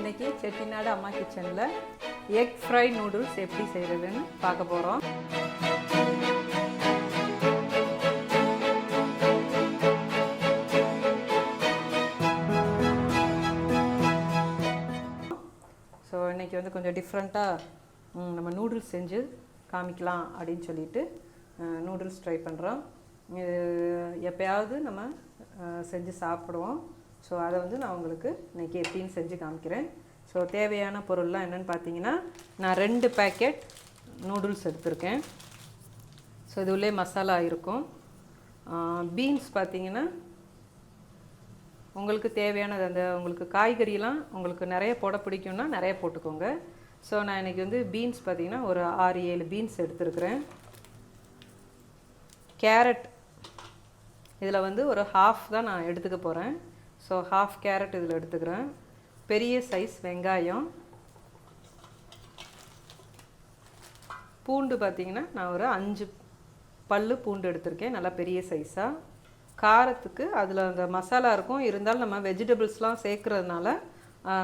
இன்றைக்கி செட்டிநாடு அம்மா கிச்சனில் எக் ஃப்ரை நூடுல்ஸ் எப்படி செய்கிறதுன்னு பார்க்க போகிறோம். ஸோ இன்றைக்கி வந்து கொஞ்சம் டிஃப்ரெண்ட்டாக நம்ம நூடுல்ஸ் செஞ்சு காமிக்கலாம் அப்படின்னு சொல்லிட்டு நூடுல்ஸ் ட்ரை பண்ணுறோம். எப்போயாவது நம்ம செஞ்சு சாப்பிடுவோம். ஸோ அதை வந்து நான் உங்களுக்கு இன்றைக்கி எப்படின்னு செஞ்சு காமிக்கிறேன். ஸோ தேவையான பொருள்லாம் என்னென்னு பார்த்தீங்கன்னா, நான் 2 பேக்கெட் நூடுல்ஸ் எடுத்திருக்கேன். ஸோ இது உள்ளே மசாலா இருக்கும். பீன்ஸ் பார்த்தீங்கன்னா உங்களுக்கு தேவையானது, அந்த உங்களுக்கு காய்கறியெலாம் உங்களுக்கு நிறைய போட பிடிக்கும்னா நிறைய போட்டுக்கோங்க. ஸோ நான் இன்றைக்கி வந்து பீன்ஸ் பார்த்திங்கன்னா ஒரு 6-7 பீன்ஸ் எடுத்துருக்குறேன். கேரட் இதில் வந்து ஒரு ஹாஃப் தான் நான் எடுத்துக்க போகிறேன். ஸோ ஹாஃப் கேரட் இதில் எடுத்துக்கிறேன். பெரிய சைஸ் வெங்காயம், பூண்டு பார்த்திங்கன்னா நான் ஒரு 5 பல்லு பூண்டு எடுத்திருக்கேன், நல்லா பெரிய சைஸாக. காரத்துக்கு அதில் அந்த மசாலா இருக்கும், இருந்தாலும் நம்ம வெஜிடபிள்ஸ்லாம் சேர்க்குறதுனால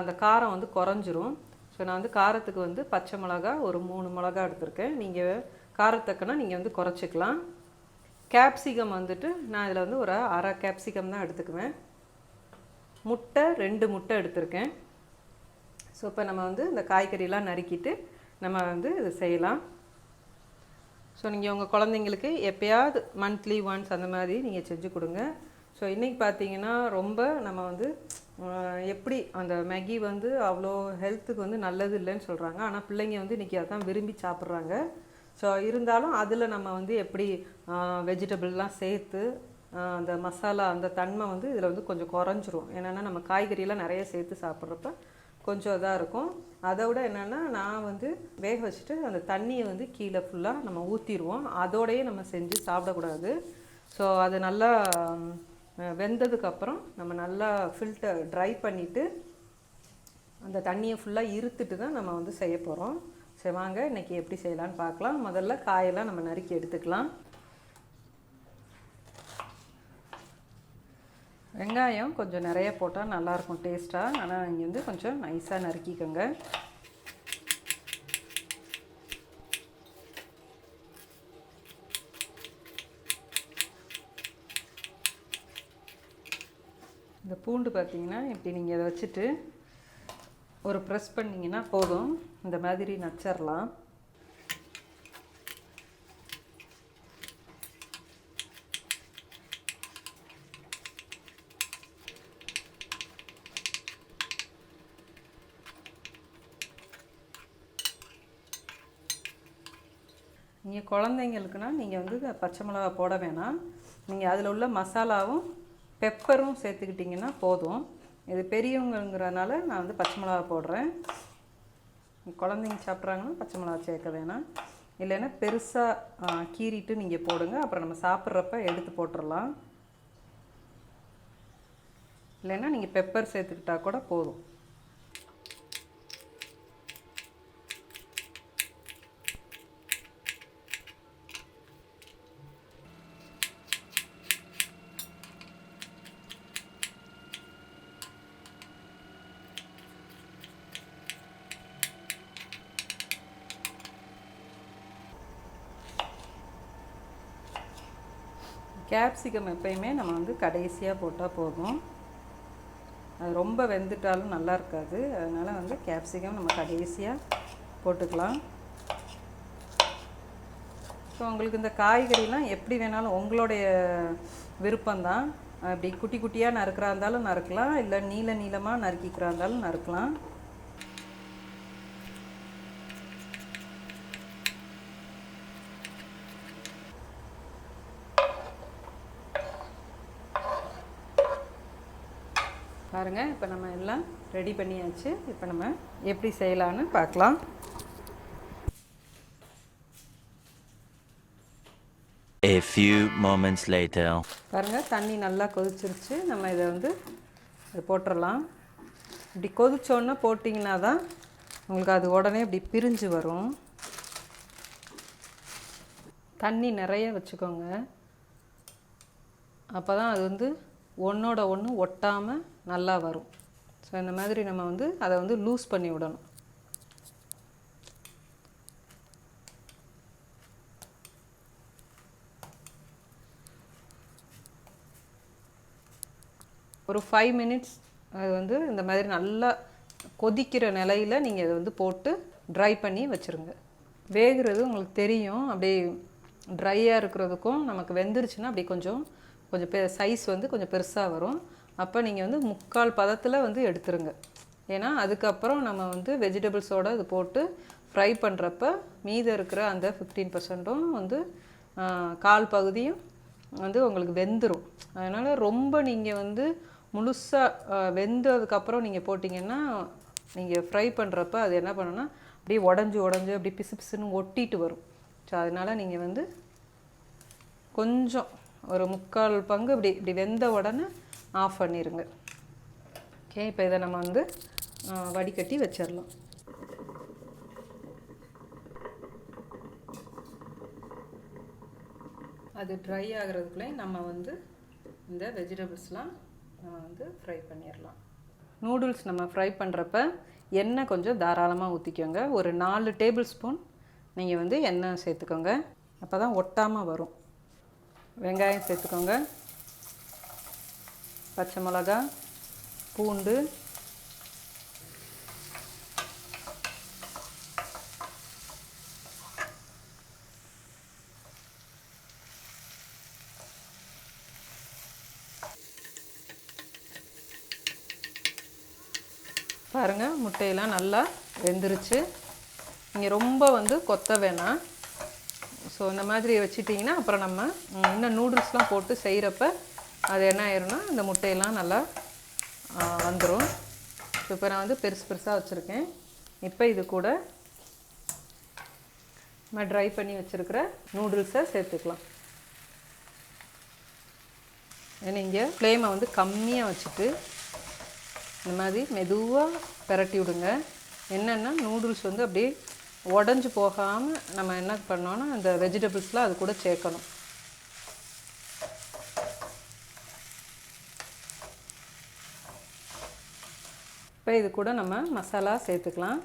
அந்த காரம் வந்து குறைஞ்சிரும். ஸோ நான் வந்து காரத்துக்கு வந்து பச்சை மிளகா ஒரு 3 மிளகா எடுத்திருக்கேன். நீங்கள் காரத்தக்கனா நீங்கள் வந்து குறைச்சிக்கலாம். கேப்சிகம் வந்துட்டு நான் இதில் வந்து ஒரு அரை கேப்சிகம் தான் எடுத்துக்குவேன். முட்டை 2 முட்டை எடுத்திருக்கேன். ஸோ இப்போ நம்ம வந்து இந்த காய்கறியெலாம் நறுக்கிட்டு நம்ம வந்து இது செய்யலாம். ஸோ நீங்கள் உங்கள் குழந்தைங்களுக்கு எப்போயாவது மந்த்லி ஒன்ஸ் அந்த மாதிரி நீங்கள் செஞ்சு கொடுங்க. ஸோ இன்றைக்கி பார்த்தீங்கன்னா ரொம்ப நம்ம வந்து எப்படி அந்த மேகி வந்து அவ்வளோ ஹெல்த்துக்கு வந்து நல்லது இல்லைன்னு சொல்கிறாங்க. ஆனால் பிள்ளைங்க வந்து இன்றைக்கி அதான் விரும்பி சாப்பிட்றாங்க. ஸோ இருந்தாலும் அதில் நம்ம வந்து எப்படி வெஜிடபிள்லாம் சேர்த்து அந்த மசாலா அந்த தன்மை வந்து இதில் வந்து கொஞ்சம் குறைஞ்சிரும். என்னென்னா நம்ம காய்கறியெல்லாம் நிறைய சேர்த்து சாப்பிட்றப்ப கொஞ்சம் இதாக இருக்கும். அதை விட என்னென்னா நான் வந்து வேக வச்சுட்டு அந்த தண்ணியை வந்து கீழே ஃபுல்லாக நம்ம ஊற்றிடுவோம். அதோடையே நம்ம செஞ்சு சாப்பிடக்கூடாது. ஸோ அது நல்லா வெந்ததுக்கப்புறம் நம்ம நல்லா ட்ரை பண்ணிவிட்டு அந்த தண்ணியை ஃபுல்லாக இருத்துட்டு தான் நம்ம வந்து செய்ய போகிறோம். சரி வாங்க இன்றைக்கி எப்படி செய்யலான்னு பார்க்கலாம். முதல்ல காயெல்லாம் நம்ம நறுக்கி எடுத்துக்கலாம். வெங்காயம் கொஞ்சம் நிறைய போட்டால் நல்லாயிருக்கும் டேஸ்ட்டாக. ஆனால் இங்கே வந்து கொஞ்சம் நைஸாக நறுக்கிக்கோங்க. இந்த பூண்டு பார்த்தீங்கன்னா இப்படி நீங்கள் இதை வச்சுட்டு ஒரு ப்ரெஸ் பண்ணிங்கன்னா போதும், இந்த மாதிரி நச்சிடலாம். நீங்கள் குழந்தைங்களுக்குனா நீங்கள் வந்து பச்சை மிளகா போட வேணாம். நீங்கள் அதில் உள்ள மசாலாவும் பெப்பரும் சேர்த்துக்கிட்டிங்கன்னா போதும். இது பெரியவங்கிறதுனால நான் வந்து பச்சை மிளகா போடுறேன். குழந்தைங்க சாப்பிட்றாங்கன்னா பச்சை மிளகா சேர்க்க வேணாம். இல்லைன்னா பெருசாக கீறிட்டு நீங்கள் போடுங்க. அப்புறம் நம்ம சாப்பிட்றப்ப எடுத்து போட்டுடலாம். இல்லைன்னா நீங்கள் பெப்பர் சேர்த்துக்கிட்டா கூட போதும். கேப்சிகம் எப்பயுமே நம்ம வந்து கடைசியாக போட்டால் போதும். அது ரொம்ப வெந்துட்டாலும் நல்லா இருக்காது. அதனால் வந்து கேப்சிகம் நம்ம கடைசியாக போட்டுக்கலாம். ஸோ உங்களுக்கு இந்த காய்கறிலாம் எப்படி வேணாலும் உங்களுடைய விருப்பம்தான். அப்படி குட்டி குட்டியாக நறுக்கிறா இருந்தாலும் நறுக்கலாம், இல்லை நீளமாக நறுக்கிக்கிறா இருந்தாலும் நறுக்கலாம். பாருங்கள், இப்போ நம்ம எல்லாம் ரெடி பண்ணியாச்சு. இப்போ நம்ம எப்படி செய்யலான்னு பார்க்கலாம். A few moments later. பாருங்கள், தண்ணி நல்லா கொதிச்சிருச்சு. நம்ம இதை வந்து போட்டுடலாம். இப்படி கொதிச்சோன்னா போட்டிங்கன்னா தான் உங்களுக்கு அது உடனே இப்படி பிரிஞ்சு வரும். தண்ணி நிறைய வச்சுக்கோங்க, அப்போ தான் அது வந்து ஒன்றோட ஒன்று ஒட்டாமல் நல்லா வரும். ஸோ இந்த மாதிரி நம்ம வந்து அதை வந்து லூஸ் பண்ணி விடணும். ஒரு 5 மினிட்ஸ் அது வந்து இந்த மாதிரி நல்லா கொதிக்கிற நிலையில் நீங்கள் இதை வந்து போட்டு ட்ரை பண்ணி வச்சுருங்க. வேகிறது உங்களுக்கு தெரியும், அப்படியே ட்ரையாக இருக்கிறதுக்கும் நமக்கு வெந்துருச்சுன்னா அப்படி கொஞ்சம் சைஸ் வந்து கொஞ்சம் பெருசாக வரும். அப்போ நீங்கள் வந்து 3/4 பதத்தில் வந்து எடுத்துருங்க. ஏன்னா அதுக்கப்புறம் நம்ம வந்து வெஜிடபிள்ஸோடு இது போட்டு ஃப்ரை பண்ணுறப்ப மீதம் இருக்கிற அந்த 15%ம் வந்து 1/4 பகுதியும் வந்து உங்களுக்கு வெந்துடும். அதனால் ரொம்ப நீங்கள் வந்து முழுசாக வெந்ததுக்கப்புறம் நீங்கள் போட்டிங்கன்னா நீங்கள் ஃப்ரை பண்ணுறப்ப அது என்ன பண்ணுன்னா அப்படியே உடஞ்சி அப்படி பிசு பிசுன்னு ஒட்டிட்டு வரும். ஸோ அதனால் நீங்கள் வந்து கொஞ்சம் ஒரு 3/4 பங்கு இப்படி வெந்த உடனே ஆஃப் பண்ணிடுங்க. ஓகே, இப்போ இதை நம்ம வந்து வடிகட்டி வச்சிடலாம். அது ட்ரை ஆகிறதுக்குள்ளே நம்ம வந்து இந்த வெஜிடபிள்ஸ்லாம் வந்து ஃப்ரை பண்ணிடலாம். நூடுல்ஸ் நம்ம ஃப்ரை பண்ணுறப்ப எண்ணெய் கொஞ்சம் தாராளமாக ஊற்றிக்கோங்க. ஒரு 4 டேபிள் ஸ்பூன் நீங்கள் வந்து எண்ணெய் சேர்த்துக்கோங்க. அப்போ தான் ஒட்டாமல் வரும். வெங்காயம் சேர்த்துக்கோங்க, பச்சை மிளகா, பூண்டு, பாருங்கள் முட்டையெல்லாம் நல்லா வெந்துருச்சு. நீங்கள் ரொம்ப வந்து கொத்த வேணாம். ஸோ இந்த மாதிரி வச்சுட்டிங்கன்னா அப்புறம் நம்ம இன்னும் நூடுல்ஸ்லாம் போட்டு செய்கிறப்ப அது என்ன ஆயிரும்னா இந்த முட்டையெல்லாம் நல்லா வந்துடும். ஸோ இப்போ நான் வந்து பெருசாக வச்சுருக்கேன். இப்போ இது கூட நம்ம ட்ரை பண்ணி வச்சுருக்கிற நூடுல்ஸை சேர்த்துக்கலாம். நீங்கள் ஃப்ளேமை வந்து கம்மியாக வச்சுட்டு இந்த மாதிரி மெதுவாக பிரட்டி விடுங்க. என்னென்னா நூடுல்ஸ் வந்து அப்படியே உடஞ்சி போகாமல் நம்ம என்ன பண்ணோன்னா அந்த வெஜிடபிள்ஸ்லாம் அது கூட சேர்க்கணும். இப்போ இது கூட நம்ம மசாலா சேர்த்துக்கலாம்.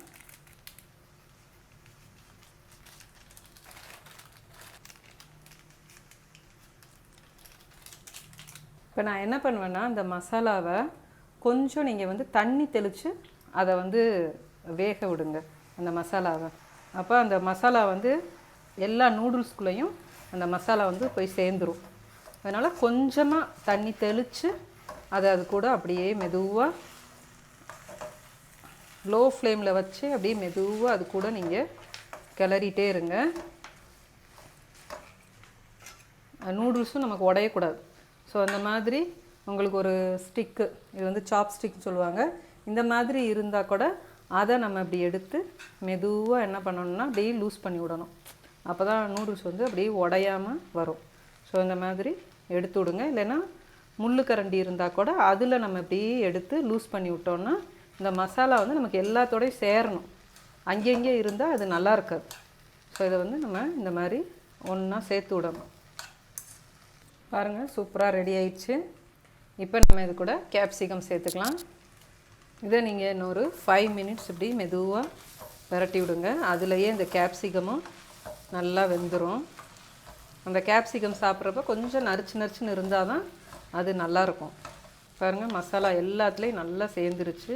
இப்போ நான் என்ன பண்ணுவேன்னா இந்த மசாலாவை கொஞ்சம் நீங்கள் வந்து தண்ணி தெளித்து அதை வந்து வேக விடுங்க அந்த மசாலாவை. அப்போ அந்த மசாலா வந்து எல்லா நூடுல்ஸ்குள்ளேயும் அந்த மசாலா வந்து போய் சேர்ந்துடும். அதனால் கொஞ்சமாக தண்ணி தெளித்து அதை அது கூட அப்படியே மெதுவாக லோ ஃப்ளேமில் வச்சு அப்படியே மெதுவாக அது கூட நீங்கள் கிளறிட்டே இருங்க. நூடுல்ஸும் நமக்கு உடையக்கூடாது. ஸோ அந்த மாதிரி உங்களுக்கு ஒரு ஸ்டிக்கு, இது வந்து சாப் ஸ்டிக் சொல்லுவாங்க, இந்த மாதிரி இருந்தால் கூட அதை நம்ம இப்படி எடுத்து மெதுவாக என்ன பண்ணணும்னா அப்படியே லூஸ் பண்ணி விடணும். அப்போ தான் நூடுல்ஸ் வந்து அப்படியே உடையாமல் வரும். ஸோ இந்த மாதிரி எடுத்து விடுங்க. இல்லைன்னா முள்ளுக்கரண்டி இருந்தால் கூட அதில் நம்ம இப்படியே எடுத்து லூஸ் பண்ணி விட்டோம்னா இந்த மசாலா வந்து நமக்கு எல்லாத்தோடையும் சேரணும். அங்கங்கே இருந்தால் அது நல்லா இருக்காது. ஸோ இதை வந்து நம்ம இந்த மாதிரி ஒன்றா சேர்த்து விடணும். பாருங்கள், சூப்பராக ரெடி ஆயிடுச்சு. இப்போ நம்ம இது கூட கேப்சிகம் சேர்த்துக்கலாம். இதை நீங்கள் இன்னொரு 5 மினிட்ஸ் இப்படி மெதுவாக விரட்டி விடுங்க. அதுலேயே இந்த கேப்சிகமும் நல்லா வெந்துடும். அந்த கேப்சிகம் சாப்பிட்றப்ப கொஞ்சம் நறுச்சுன்னு இருந்தால் தான் அது நல்லாயிருக்கும். பாருங்கள், மசாலா எல்லாத்துலேயும் நல்லா சேர்ந்துருச்சு.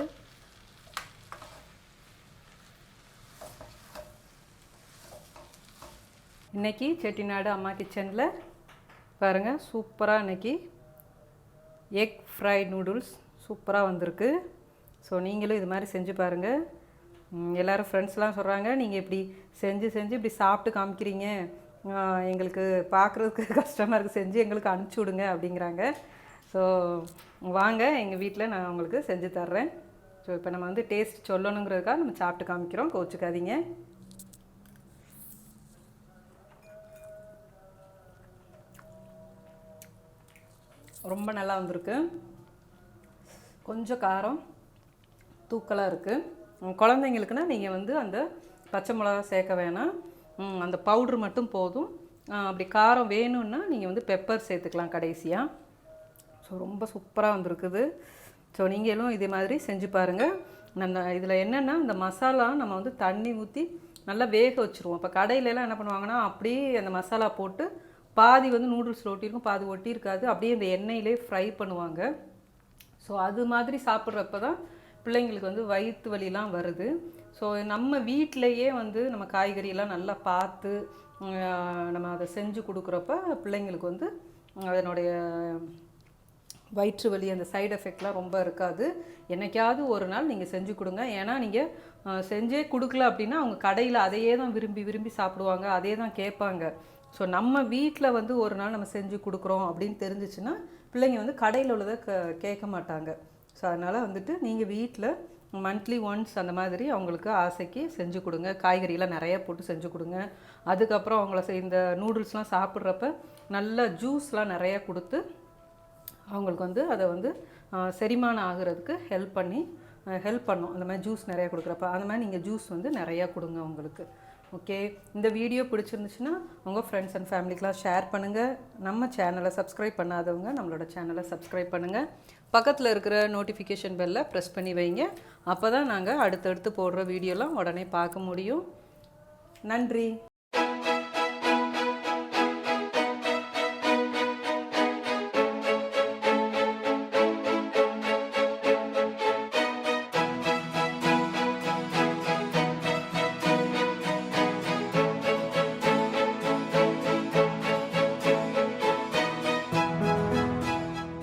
இன்றைக்கி செட்டிநாடு அம்மா கிச்சனில் பாருங்கள் சூப்பராக இன்றைக்கி எக் ஃப்ரைட் நூடுல்ஸ் சூப்பராக வந்திருக்கு. ஸோ நீங்களும் இது மாதிரி செஞ்சு பாருங்கள். எல்லோரும் ஃப்ரெண்ட்ஸ்லாம் சொல்கிறாங்க, நீங்கள் இப்படி செஞ்சு இப்படி சாப்பிட்டு காமிக்கிறீங்க, எங்களுக்கு பார்க்குறதுக்கு கஷ்டமாக இருக்குது, செஞ்சு எங்களுக்கு அனுப்பிச்சி விடுங்க அப்படிங்கிறாங்க. ஸோ வாங்க, எங்கள் வீட்டில் நான் உங்களுக்கு செஞ்சு தர்றேன். ஸோ இப்போ நம்ம வந்து டேஸ்ட் சொல்லணுங்கிறதுக்காக நம்ம சாப்பிட்டு காமிக்கிறோம், கோச்சுக்காதீங்க. ரொம்ப நல்லா வந்திருக்கு. கொஞ்சம் காரம் தூக்கலாக இருக்குது. குழந்தைங்களுக்குன்னா நீங்கள் வந்து அந்த பச்சை மிளகா சேர்க்க வேணாம், அந்த பவுட்ரு மட்டும் போதும். அப்படி காரம் வேணும்னா நீங்கள் வந்து பெப்பர் சேர்த்துக்கலாம் கடைசியாக. ஸோ ரொம்ப சூப்பராக வந்திருக்குது. ஸோ நீங்களும் இதே மாதிரி செஞ்சு பாருங்கள். இதில் என்னென்னா இந்த மசாலா நம்ம வந்து தண்ணி ஊற்றி நல்லா வேக வச்சுருவோம். இப்போ கடையிலலாம் என்ன பண்ணுவாங்கன்னா அப்படியே அந்த மசாலா போட்டு பாதி வந்து நூடுல்ஸில் ஒட்டியிருக்கும், பாதி ஒட்டியிருக்காது, அப்படியே இந்த எண்ணெயிலே ஃப்ரை பண்ணுவாங்க. ஸோ அது மாதிரி சாப்பிட்றப்ப தான் பிள்ளைங்களுக்கு வந்து வயிற்று வலிலாம் வருது. ஸோ நம்ம வீட்டிலையே வந்து நம்ம காய்கறியெல்லாம் நல்லா பார்த்து நம்ம அதை செஞ்சு கொடுக்குறப்ப பிள்ளைங்களுக்கு வந்து அதனுடைய வயிற்று வலி அந்த சைடு எஃபெக்ட்லாம் ரொம்ப இருக்காது. என்னைக்காவது ஒரு நாள் நீங்கள் செஞ்சு கொடுங்க. ஏன்னா நீங்கள் செஞ்சே கொடுக்கல அப்படின்னா அவங்க கடையில் அதையே தான் விரும்பி விரும்பி சாப்பிடுவாங்க, அதே தான் கேட்பாங்க. ஸோ நம்ம வீட்டில் வந்து ஒரு நாள் நம்ம செஞ்சு கொடுக்குறோம் அப்படின்னு தெரிஞ்சிச்சுன்னா பிள்ளைங்க வந்து கடையில் உள்ளதை கேட்க மாட்டாங்க. ஸோ அதனால் வந்துட்டு நீங்கள் வீட்டில் மந்த்லி ஒன்ஸ் அந்த மாதிரி அவங்களுக்கு ஆசைக்கு செஞ்சு கொடுங்க. காய்கறியெல்லாம் நிறையா போட்டு செஞ்சு கொடுங்க. அதுக்கப்புறம் அவங்கள இந்த நூடுல்ஸ்லாம் சாப்பிட்றப்ப நல்ல ஜூஸ்லாம் நிறையா கொடுத்து அவங்களுக்கு வந்து அதை வந்து செரிமானம் ஆகிறதுக்கு ஹெல்ப் பண்ணும். அந்த மாதிரி ஜூஸ் நிறையா கொடுக்குறப்ப அந்த மாதிரி நீங்கள் ஜூஸ் வந்து நிறையா கொடுங்க அவங்களுக்கு. ஓகே, இந்த வீடியோ பிடிச்சிருந்துச்சுன்னா உங்கள் ஃப்ரெண்ட்ஸ் அண்ட் ஃபேமிலிக்கெலாம் ஷேர் பண்ணுங்கள். நம்ம சேனலை சப்ஸ்கிரைப் பண்ணாதவங்க நம்மளோட சேனலை சப்ஸ்கிரைப் பண்ணுங்கள். பக்கத்தில் இருக்கிற நோட்டிஃபிகேஷன் பெல்லை ப்ரெஸ் பண்ணி வைங்க. அப்போ தான் நாங்கள் அடுத்தடுத்து போடுற வீடியோலாம் உடனே பார்க்க முடியும். நன்றி.